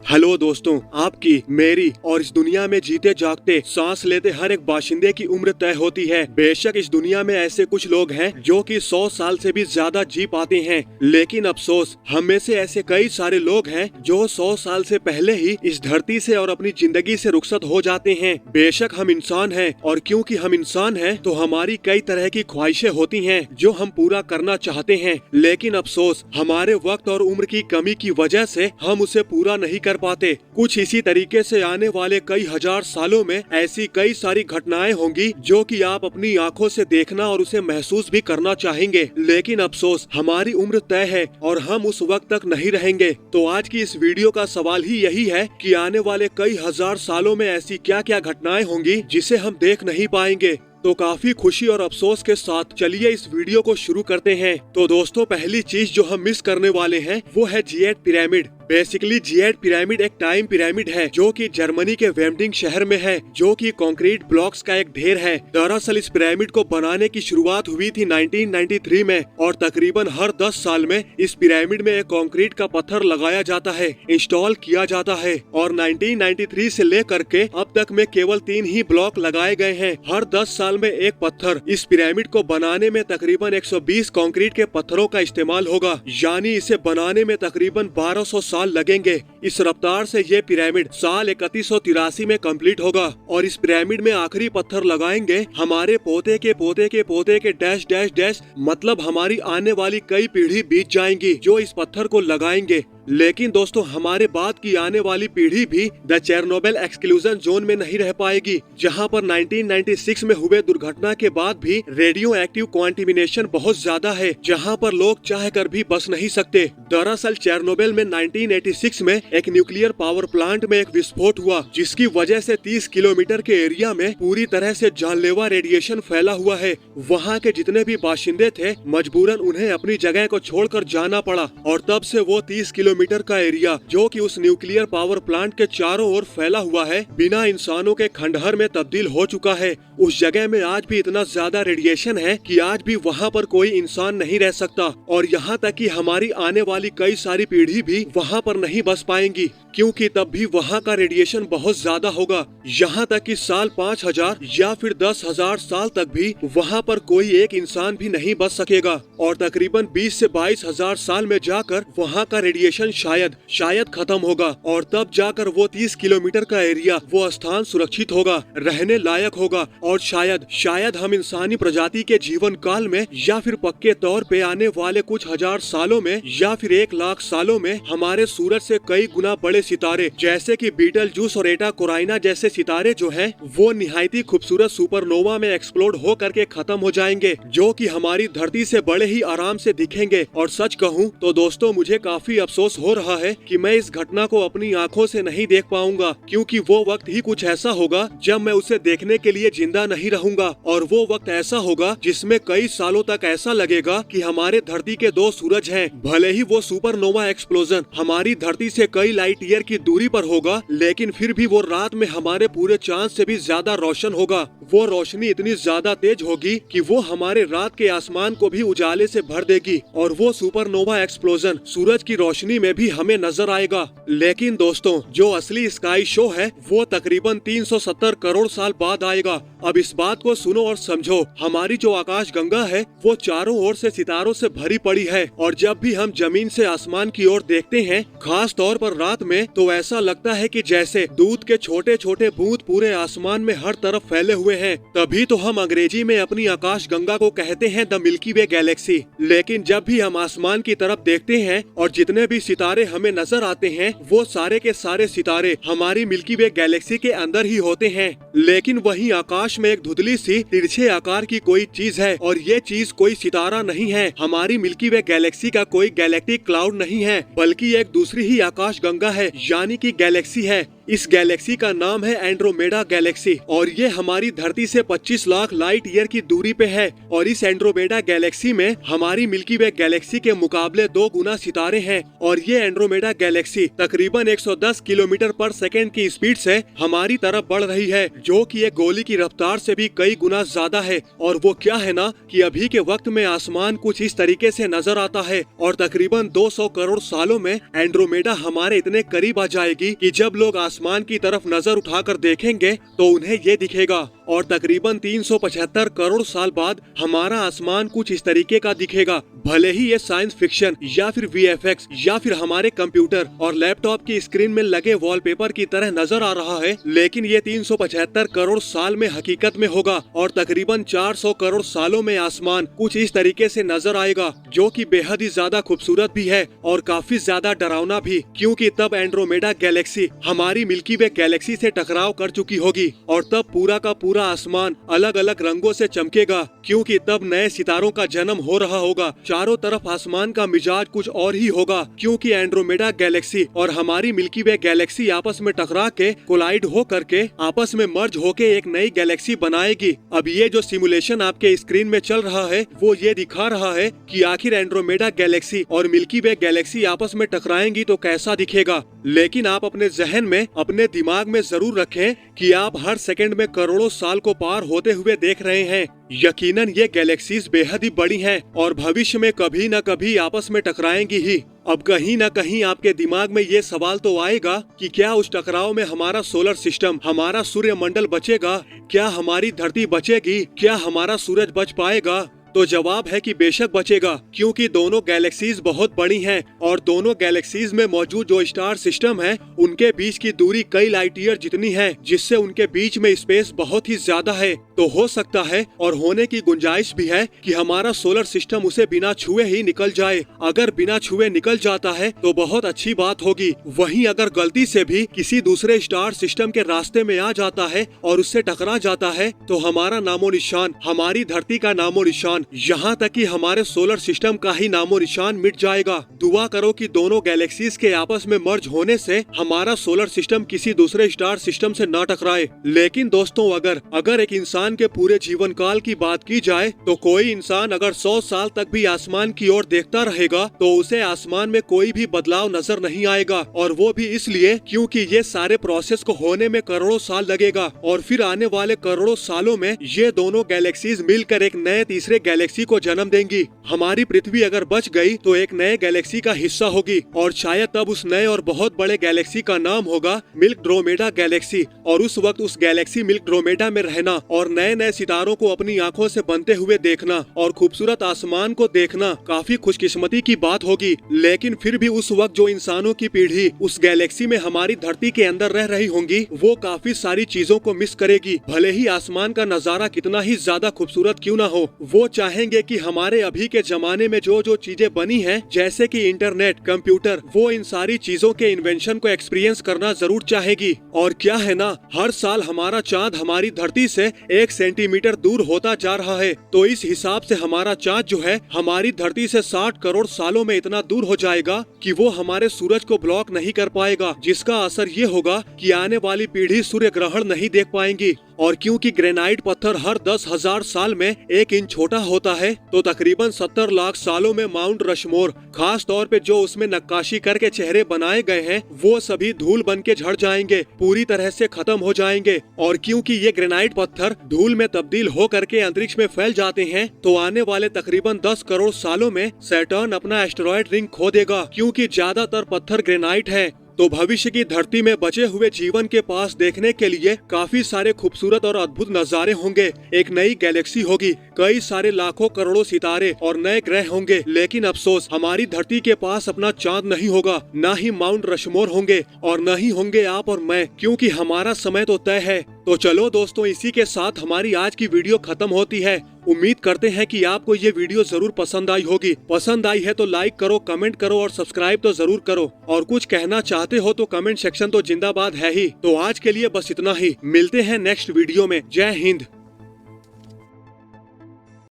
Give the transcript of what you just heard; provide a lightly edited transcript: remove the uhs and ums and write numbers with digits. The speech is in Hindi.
हेलो दोस्तों, आपकी, मेरी और इस दुनिया में जीते जागते सांस लेते हर एक बाशिंदे की उम्र तय होती है। बेशक इस दुनिया में ऐसे कुछ लोग हैं जो कि 100 साल से भी ज्यादा जी पाते हैं, लेकिन अफसोस हम में से ऐसे कई सारे लोग हैं जो 100 साल से पहले ही इस धरती से और अपनी जिंदगी से रुखसत हो जाते हैं। बेशक हम इंसान हैं और क्योंकि हम इंसान हैं तो हमारी कई तरह की ख्वाहिशें होती हैं जो हम पूरा करना चाहते हैं, लेकिन अफसोस हमारे वक्त और उम्र की कमी की वजह से हम उसे पूरा नहीं कर पाते। कुछ इसी तरीके से आने वाले कई हजार सालों में ऐसी कई सारी घटनाएं होंगी जो कि आप अपनी आंखों से देखना और उसे महसूस भी करना चाहेंगे, लेकिन अफसोस हमारी उम्र तय है और हम उस वक्त तक नहीं रहेंगे। तो आज की इस वीडियो का सवाल ही यही है कि आने वाले कई हजार सालों में ऐसी क्या क्या घटनाएं होंगी जिसे हम देख नहीं पाएंगे। तो काफी खुशी और अफसोस के साथ चलिए इस वीडियो को शुरू करते हैं। तो दोस्तों, पहली चीज जो हम मिस करने वाले हैं वो है जिएट पिरामिड। बेसिकली जिएट पिरामिड एक टाइम पिरामिड है जो कि जर्मनी के वेमडिंग शहर में है, जो कि कंक्रीट ब्लॉक्स का एक ढेर है। दरअसल इस पिरामिड को बनाने की शुरुआत हुई थी 1993 में और तकरीबन हर 10 साल में इस पिरामिड में एक कंक्रीट का पत्थर लगाया जाता है, इंस्टॉल किया जाता है। और 1993 से लेकर के अब तक में केवल 3 ही ब्लॉक लगाए गए हैं। हर 10 साल में एक पत्थर। इस पिरामिड को बनाने में तकरीबन 120 कंक्रीट के पत्थरों का इस्तेमाल होगा, यानी इसे बनाने में तकरीबन 1200 साल लगेंगे। इस रफ्तार से ये पिरामिड साल 3183 में कंप्लीट होगा और इस पिरामिड में आखिरी पत्थर लगाएंगे हमारे पोते के पोते के पोते के डैश डैश डैश, मतलब हमारी आने वाली कई पीढ़ी बीत जाएंगी जो इस पत्थर को लगाएंगे। लेकिन दोस्तों, हमारे बाद की आने वाली पीढ़ी भी द चेरनोबिल एक्सक्लूजन जोन में नहीं रह पाएगी, जहां पर 1996 में हुए दुर्घटना के बाद भी रेडियो एक्टिव कॉन्टिमिनेशन बहुत ज्यादा है, जहां पर लोग चाह कर भी बच नहीं सकते। दरअसल चेरनोबिल में 1986 में एक न्यूक्लियर पावर प्लांट में एक विस्फोट हुआ, जिसकी वजह से 30 किलोमीटर के एरिया में पूरी तरह से जानलेवा रेडिएशन फैला हुआ है। वहाँ के जितने भी बाशिंदे थे मजबूरन उन्हें अपनी जगह को छोड़कर जाना पड़ा और तब से वो 30 किलोमीटर का एरिया जो कि उस न्यूक्लियर पावर प्लांट के चारों ओर फैला हुआ है बिना इंसानों के खंडहर में तब्दील हो चुका है। उस जगह में आज भी इतना ज्यादा रेडिएशन है कि आज भी वहाँ पर कोई इंसान नहीं रह सकता और यहाँ तक कि हमारी आने वाली कई सारी पीढ़ी भी वहाँ पर नहीं बस पाएंगी, क्योंकि तब भी वहाँ का रेडिएशन बहुत ज्यादा होगा। यहाँ तक कि साल 5000 या फिर 10,000 साल तक भी वहाँ पर कोई एक इंसान भी नहीं बच सकेगा और तकरीबन 20 से 22,000 साल में जाकर वहाँ का रेडिएशन शायद खत्म होगा और तब जाकर वो 30 किलोमीटर का एरिया, वो स्थान सुरक्षित होगा, रहने लायक होगा और शायद हम इंसानी प्रजाति के जीवन काल में या फिर पक्के तौर पे आने वाले कुछ हजार सालों में या फिर 1 लाख सालों में हमारे सूरज से कई गुना बड़े सितारे जैसे कि बीटलजूस और एटा कोराइना जैसे सितारे जो हैं वो निहायती खूबसूरत सुपरनोवा में एक्सप्लोड हो करके खत्म हो जाएंगे, जो कि हमारी धरती से बड़े ही आराम से दिखेंगे। और सच कहूँ तो दोस्तों, मुझे काफी अफसोस हो रहा है कि मैं इस घटना को अपनी आंखों से नहीं देख पाऊंगा, क्योंकि वो वक्त ही कुछ ऐसा होगा जब मैं उसे देखने के लिए जिंदा नहीं रहूंगा और वो वक्त ऐसा होगा जिसमें कई सालों तक ऐसा लगेगा कि हमारे धरती के 2 सूरज हैं। भले ही वो सुपरनोवा एक्सप्लोजन हमारी धरती से कई लाइट ईयर की दूरी पर होगा, लेकिन फिर भी वो रात में हमारे पूरे चांद से भी ज्यादा रोशन होगा। वो रोशनी इतनी ज्यादा तेज होगी कि वो हमारे रात के आसमान को भी उजाले से भर देगी और वो सुपरनोवा एक्सप्लोजन सूरज की रोशनी में भी हमें नजर आएगा। लेकिन दोस्तों, जो असली स्काई शो है वो तकरीबन 370 करोड़ साल बाद आएगा। अब इस बात को सुनो और समझो, हमारी जो आकाश गंगा है वो चारों ओर से सितारों से भरी पड़ी है और जब भी हम जमीन से आसमान की ओर देखते हैं, खास तौर पर रात में, तो ऐसा लगता है कि जैसे दूध के छोटे छोटे बूंद पूरे आसमान में हर तरफ फैले हुए हैं। तभी तो हम अंग्रेजी में अपनी आकाश गंगा को कहते हैं द मिल्की वे गैलेक्सी। लेकिन जब भी हम आसमान की तरफ देखते हैं और जितने भी सितारे हमें नजर आते हैं वो सारे के सारे सितारे हमारी मिल्की वे गैलेक्सी के अंदर ही होते हैं। लेकिन वहीं आकाश में एक धुंधली सी तिरछे आकार की कोई चीज है और ये चीज कोई सितारा नहीं है, हमारी मिल्की वे गैलेक्सी का कोई गैलेक्टिक क्लाउड नहीं है, बल्कि एक दूसरी ही आकाश गंगा है, यानी कि गैलेक्सी है। इस गैलेक्सी का नाम है एंड्रोमेडा गैलेक्सी और ये हमारी धरती से 25 लाख लाइट ईयर की दूरी पे है। और इस एंड्रोमेडा गैलेक्सी में हमारी मिल्की वे गैलेक्सी के मुकाबले 2 गुना सितारे हैं और ये एंड्रोमेडा गैलेक्सी तकरीबन 110 किलोमीटर पर सेकंड की स्पीड से हमारी तरफ बढ़ रही है, जो कि एक गोली की रफ्तार से भी कई गुना ज्यादा है। और वो क्या है ना कि अभी के वक्त में आसमान कुछ इस तरीके से नजर आता है और तकरीबन 200 करोड़ सालों में एंड्रोमेडा हमारे इतने करीब आ जाएगी कि जब लोग आसमान की तरफ नजर उठाकर देखेंगे तो उन्हें ये दिखेगा। और तकरीबन 375 करोड़ साल बाद हमारा आसमान कुछ इस तरीके का दिखेगा। भले ही ये साइंस फिक्शन या फिर VFX या फिर हमारे कंप्यूटर और लैपटॉप की स्क्रीन में लगे वॉलपेपर की तरह नजर आ रहा है, लेकिन ये 375 करोड़ साल में हकीकत में होगा और तकरीबन 400 करोड़ सालों में आसमान कुछ इस तरीके से नजर आएगा, जो कि बेहद ही ज्यादा खूबसूरत भी है और काफी ज्यादा डरावना भी, क्योंकि तब एंड्रोमेडा गैलेक्सी हमारी मिल्की वे गैलेक्सी से टकराव कर चुकी होगी और तब पूरा का पूरा आसमान अलग अलग रंगों से चमकेगा, क्योंकि तब नए सितारों का जन्म हो रहा होगा। चारों तरफ आसमान का मिजाज कुछ और ही होगा, क्योंकि एंड्रोमेडा गैलेक्सी और हमारी मिल्की वे गैलेक्सी आपस में टकरा के कोलाइड हो करके आपस में मर्ज होके एक नई गैलेक्सी बनाएगी। अब ये जो सिमुलेशन आपके स्क्रीन में चल रहा है वो ये दिखा रहा है कि आखिर एंड्रोमेडा गैलेक्सी और मिल्की वे गैलेक्सी आपस में टकराएंगी तो कैसा दिखेगा। लेकिन आप अपने जहन में, अपने दिमाग में जरूर रखें कि आप हर सेकंड में करोड़ों साल को पार होते हुए देख रहे हैं। यकीनन ये गैलेक्सीज बेहद ही बड़ी हैं और भविष्य में कभी न कभी आपस में टकराएंगी ही। अब कहीं न कहीं आपके दिमाग में ये सवाल तो आएगा कि क्या उस टकराव में हमारा सोलर सिस्टम, हमारा सूर्य मंडल बचेगा? क्या हमारी धरती बचेगी? क्या हमारा सूरज बच पाएगा? तो जवाब है कि बेशक बचेगा, क्योंकि दोनों गैलेक्सीज बहुत बड़ी हैं और दोनों गैलेक्सीज में मौजूद जो स्टार सिस्टम है उनके बीच की दूरी कई लाइट ईयर जितनी है, जिससे उनके बीच में स्पेस बहुत ही ज्यादा है। तो हो सकता है और होने की गुंजाइश भी है कि हमारा सोलर सिस्टम उसे बिना छुए ही निकल जाए। अगर बिना छुए निकल जाता है तो बहुत अच्छी बात होगी। वहीं अगर गलती से भी किसी दूसरे स्टार सिस्टम के रास्ते में आ जाता है और उससे टकरा जाता है तो हमारा नामो निशान, हमारी धरती का नामो निशान, यहाँ तक कि हमारे सोलर सिस्टम का ही नामो निशान मिट जाएगा। दुआ करो कि दोनों गैलेक्सीज के आपस में मर्ज होने से हमारा सोलर सिस्टम किसी दूसरे स्टार सिस्टम से न टकराए। लेकिन दोस्तों, अगर एक इंसान के पूरे जीवन काल की बात की जाए तो कोई इंसान अगर 100 साल तक भी आसमान की ओर देखता रहेगा तो उसे आसमान में कोई भी बदलाव नजर नहीं आएगा। और वो भी इसलिए क्योंकि ये सारे प्रोसेस को होने में करोड़ों साल लगेगा और फिर आने वाले करोड़ों सालों में ये दोनों गैलेक्सीज मिलकर एक नए तीसरे गैलेक्सी को जन्म देंगी। हमारी पृथ्वी अगर बच गई तो एक नए गैलेक्सी का हिस्सा होगी और शायद तब उस नए और बहुत बड़े गैलेक्सी का नाम होगा मिल्कड्रोमेडा गैलेक्सी। और उस वक्त उस गैलेक्सी मिल्कड्रोमेडा में रहना और नए नए सितारों को अपनी आंखों से बनते हुए देखना और खूबसूरत आसमान को देखना काफी खुशकिस्मती की बात होगी। लेकिन फिर भी उस वक्त जो इंसानों की पीढ़ी उस गैलेक्सी में हमारी धरती के अंदर रह रही होंगी वो काफी सारी चीजों को मिस करेगी। भले ही आसमान का नजारा कितना ही ज्यादा खूबसूरत क्यों ना हो, वो चाहेंगे कि हमारे अभी के जमाने में जो जो चीजें बनी हैं, जैसे कि इंटरनेट, कंप्यूटर, वो इन सारी चीजों के इन्वेंशन को एक्सपीरियंस करना जरूर चाहेगी। और क्या है ना, हर साल हमारा चांद हमारी धरती से 1 सेंटीमीटर दूर होता जा रहा है। तो इस हिसाब से हमारा चांद जो है हमारी धरती से 60 करोड़ सालों में इतना दूर हो जाएगा कि वो हमारे सूरज को ब्लॉक नहीं कर पाएगा, जिसका असर ये होगा कि आने वाली पीढ़ी सूर्य ग्रहण नहीं देख पाएंगी। और क्योंकि ग्रेनाइट पत्थर हर 10,000 साल में 1 इंच छोटा होता है, तो तकरीबन 70 लाख सालों में माउंट रशमोर, खास तौर पे जो उसमें नक्काशी करके चेहरे बनाए गए हैं, वो सभी धूल बन के झड़ जाएंगे, पूरी तरह से खत्म हो जाएंगे। और क्योंकि ये ग्रेनाइट पत्थर धूल में तब्दील हो करके अंतरिक्ष में फैल जाते हैं, तो आने वाले तकरीबन 10 करोड़ सालों में सैटर्न अपना एस्टेरॉयड रिंग खो देगा, क्योंकि ज्यादातर पत्थर ग्रेनाइट है। तो भविष्य की धरती में बचे हुए जीवन के पास देखने के लिए काफी सारे खूबसूरत और अद्भुत नजारे होंगे। एक नई गैलेक्सी होगी, कई सारे लाखों करोड़ों सितारे और नए ग्रह होंगे। लेकिन अफसोस, हमारी धरती के पास अपना चांद नहीं होगा, ना ही माउंट रशमोर होंगे और न ही होंगे आप और मैं, क्योंकि हमारा समय तो तय है। तो चलो दोस्तों, इसी के साथ हमारी आज की वीडियो खत्म होती है। उम्मीद करते हैं कि आपको ये वीडियो जरूर पसंद आई होगी। पसंद आई है तो लाइक करो, कमेंट करो और सब्सक्राइब तो जरूर करो। और कुछ कहना चाहते हो तो कमेंट सेक्शन तो जिंदाबाद है ही। तो आज के लिए बस इतना ही, मिलते हैं नेक्स्ट वीडियो में। जय हिंद।